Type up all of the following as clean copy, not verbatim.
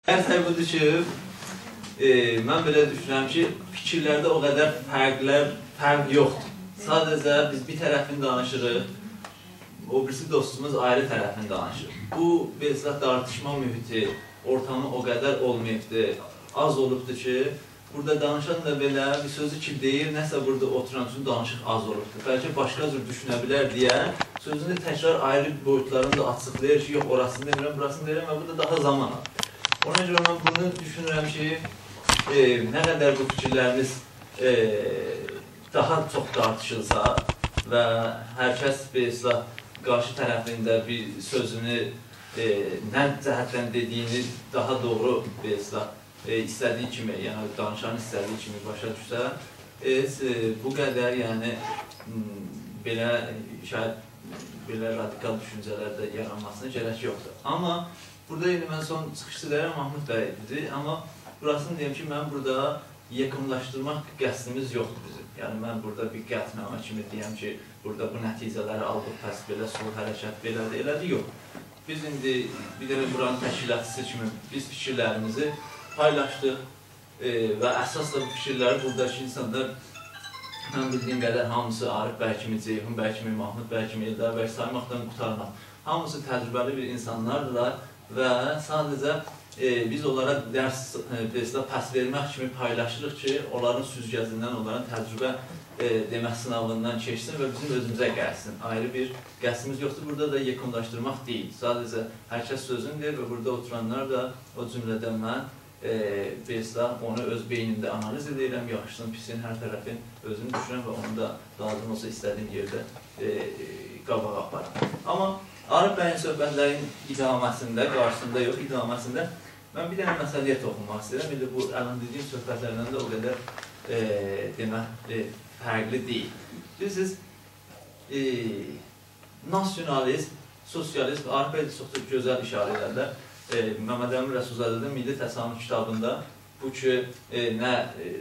Hər budur ki, mən belə düşünürəm ki, fikirlərdə o qədər fərq yoxdur. Sadəcə biz bir tərəfini danışırıq, o birisi dostumuz ayrı tərəfini danışır. Bu, belə tartışma mühiti, ortamı o qədər olmayıbdır, az olubdur ki, burada danışan da belə bir sözü ki deyir, nəsə burada oturan üçün danışıq az olubdur. Bəlkə başqa cür düşünə bilər deyə, sözünü təkrar ayrı boyutlarını da açıqlayır ki, yox orasını demirəm, burasını deyirəm və burada daha zaman alır. Ona görə mən bunu düşünürəm ki, nə qədər bu fikirlərimiz daha çox tartışılsa və hər kəs qarşı tərəfində bir sözünü nə cəhətdən dediyini daha doğru istədiyi kimi, yəni danışanın istədiyi kimi başa düşsə, bu qədər yəni belə radikal düşüncələrdə yaranmasına gərək yoxdur. Amma burada indi mən son çıxışda deyirəm, Mahmud bəydir, amma burasını deyim ki, mən burada yekunlaşdırmaq qəsdimiz yoxdur bizim. Yəni, mən burada bir qətnamə kimi deyəm ki, burada bu nəticələri aldıq, pəs belə, sol hərəkət belədir, elədir, yox. Biz indi bir də buranın təşkilatçısı kimi biz fikirlərimizi paylaşdıq və əsas da bu fikirləri buradakı insanlar mən bildiyim qədər hamısı Arif bəy kimi, Ceyhun bəy kimi, Mahmud bəy kimi, Eldar bəy saymaqdan qurtarmaq. Hamısı təcrübəli bir insanlardılar və sadəcə biz onlara dərs pəs vermək kimi paylaşırıq ki, onların süzgəzindən, onların təcrübə demək sınavından keçsin və bizim özümüzə gəlsin. Ayrı bir qəsdimiz yoxdur, burada da yekunlaşdırmaq deyil. Sadəcə hər kəs sözünü deyir və burada oturanlar da o cümlədən mən onu öz beynimdə analiz edirəm, yaxşısın, pisin, hər tərəfin özünü düşünürəm və onu da lazım olsa istədiyim yerdə qabağa aparam. Amma Arif bəyin söhbətlərin idaməsində, qarşısında yox, idaməsində mən bir dənə məsələyə toxunmaq istəyirəm. İndi bu ələn dediyim söhbətlərdən də o qədər demək fərqli deyil. Bilirsiniz, nasionalizm, sosializm, Arif bəy çox gözəl işarə edərlər. Məmməd Əmin Rəsulzadənin Milli Təsamül kitabında bu ki, nə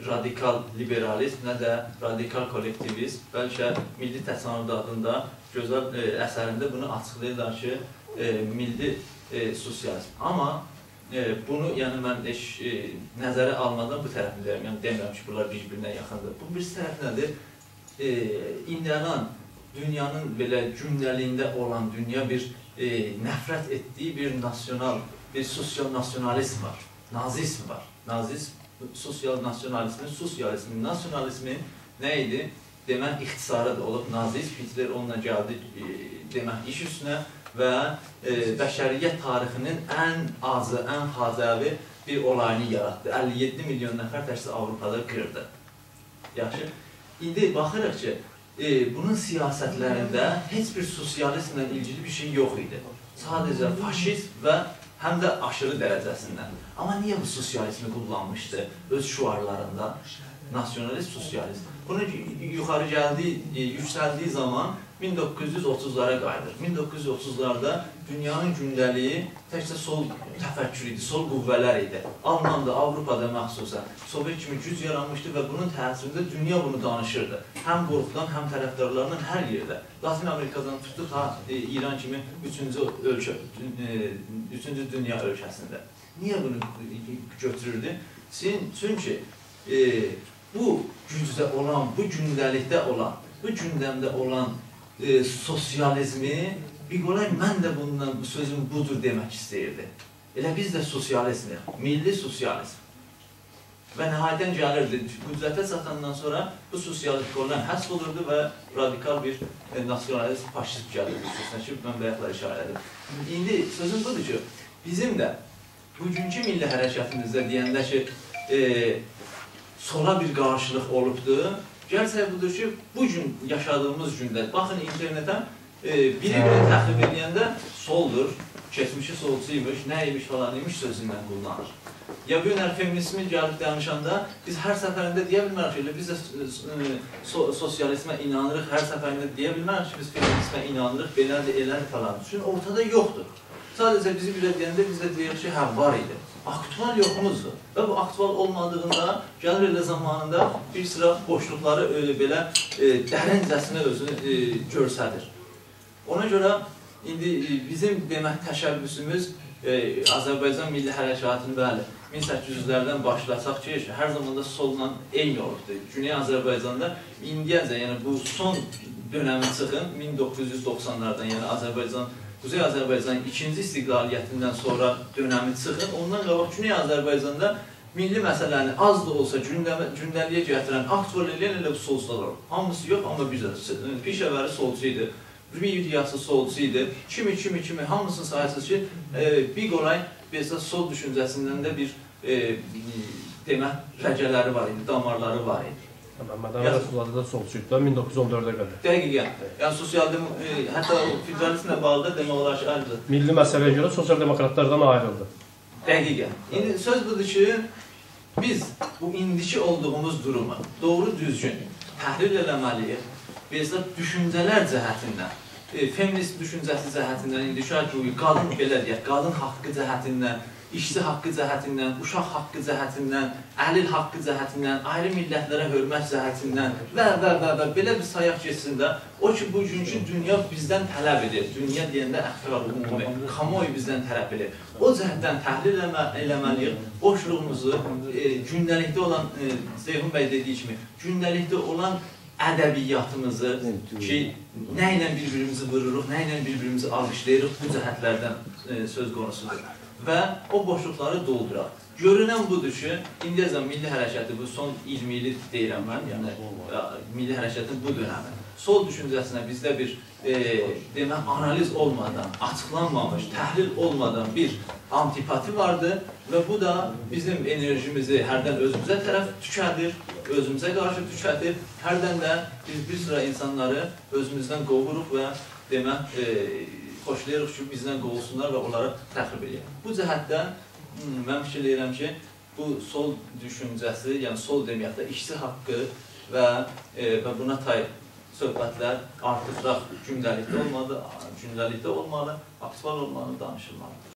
radikal liberalizm, nə də radikal kollektivizm, bəlkə Milli Təsamül adında gözəl əsərində bunu açıqlayırlar ki, milli sosializm. Amma bunu mən nəzərə almadan bu tərəfini deyirəm, yəni demirəm ki, bunlar bir-birinə yaxındır. Bu birisi tərəf nədir? İndiyadan dünyanın belə cümləliyində olan dünya bir nəfrət etdiyi bir nasional, bir sosial-nasionalizm var, nazizm var. Nazizm, sosial-nasionalizmin, sosializmin, nasionalizmin nə idi? Demək, ixtisarı da olub, nazizm, Hitler onunla gəldi demək iş üstünə və bəşəriyyət tarixinin ən azı, ən fazəvi bir olayını yaratdı. 57 milyon nəfər təkcə Avropada qırdı. Yaxşı, indi baxırıq ki, bunun siyasətlərində heç bir sosializmlə ilgili bir şey yox idi. Sadəcə faşist və həm də aşırı dərəcəsindən. Amma niyə bu sosializmi kullanmışdı öz şuarlarında? Nasionalist, sosialist. Bunu yuxarı yüksəldiyi zaman 1930'lara qayıdır. 1930'larda dünyanın gündəliyi təkcə sol təfəkkür idi, sol qüvvələr idi. Almanda, Avropada məxsusən Sovet kimi güc yaranmışdı və bunun təsirində dünya bunu danışırdı. Həm qorxudan, həm tərəfdarlarından hər yerdə. Latin Amerikadan tutduq, İran kimi 3-cü dünya ölkəsində. Niyə bunu götürürdü? Çünki bu gücdə olan, bu gündəlikdə olan, bu gündəmdə olan sosializmi bir qolay mən də bundan bu sözüm budur demək istəyirdi. Elə biz də sosializmi, milli sosializm. Və nəhayətən gəlirdi, qüdrətə çatandan sonra bu sosializm qoldan həsb olurdu və radikal bir nasionalist faşist gəlirdi. Ki, mən bayaqlar işarə edim. İndi sözüm budur ki, bizim də bugünkü milli hərəkətimizdə deyəndə ki, sola bir qarşılıq olubdur. Gerçək budur ki, bugün yaşadığımız gündə, baxın internetə, biri-birini təxrib edəndə soldur, keçmişi solcuymuş, nəymiş falan imiş sözündən kullanır. Ya bu günlər feminizmi gəlib danışanda biz hər səfərində deyə bilmərək ki, biz də sosializmə inanırıq, hər səfərində deyə bilmərək ki, biz feminizmə inanırıq, belədir, elədir falan. Çünki ortada yoxdur. Sadəcə bizi bilə deyəndə biz də deyirik ki, hə, var idi. Aktual yoxumuzdur və bu aktual olmadığında gəlir elə zamanında bir sıra boşluqları belə dərincəsinə özünü görsədir. Ona görə indi bizim demək təşəbbüsümüz Azərbaycan milli hərəkatını bəli 1800-lərdən başlasaq ki, hər zaman da solla eyni olubdur. Güney Azərbaycanda indiyəcə, yəni bu son dönəmi çıxın, 1990-lardan, yəni Azərbaycan, Quzey Azərbaycanın ikinci istiqlaliyyətindən sonra dönəmi çıxın, ondan qabaq Güney Azərbaycanda milli məsələni az da olsa gündəliyə gətirən, aktual eləyən elə bu solcular olur. Hamısı yox, amma bir pişəvəri solcu idi, bir ideyası solcu idi, kimi, hamısını sayırsınız ki, bir qolay sol düşüncəsindən də bir demək rəcələri var idi, damarları var idi. Məmmədəmin Rəsulzadə də solçuydu da 1914-ə qədər. Dəqiqən. Yəni hətta federalizmlə bağlı da demək olar ki, ayrıdır. Milli məsələyə görə sosial-demokratlardan ayrıldı. Dəqiqən. İndi söz budur ki, biz bu indiki olduğumuz durumu doğru düzgün təhlil eləməliyik. Biz də düşüncələr cəhətindən, feminist düşüncəsi cəhətindən, indi şahid bu, qadın belə deyək, qadın haqqı cəhətindən, işçi haqqı cəhətindən, uşaq haqqı cəhətindən, əlil haqqı cəhətindən, ayrı millətlərə hörmət cəhətindən və belə bir sayaq geçsin də, o ki, bugünkü dünya bizdən tələb edir. Dünya deyəndə əxrar ümumi, kamuoyu bizdən tələb edir. O cəhətdən təhlil eləməliyik, boşluğumuzu, gündəlikdə olan, Zeyhun bəy dediyi kimi, gündəlikdə olan ədəbiyyatımızı ki, nə ilə bir-birimizi vururuq, nə ilə bir-birimizi alqışlayırıq, bu cəhətlərdən söz qonusudur. Və o boşluqları dolduraq. Görünən budur ki, indiyəcən milli hərəkəti, bu son 20 ili deyirəm mən, yəni milli hərəkətin bu dönəmi, sol düşüncəsinə bizdə bir demək, analiz olmadan, açıqlanmamış, təhlil olmadan bir antipati vardır və bu da bizim enerjimizi hərdən özümüzə tərəf tükədir, özümüzə qarşı tükədir, hərdən də biz bir sıra insanları özümüzdən qovuruq və demək, xoşlayırıq ki, bizdən qovulsunlar və onları təxrib edək. Bu cəhətdən mən fikirləyirəm ki, bu sol düşüncəsi, yəni sol deməkdə işçi haqqı və buna tay söhbətlər artıq gündəlikdə olmalı, aktual olmalı, danışılmalıdır.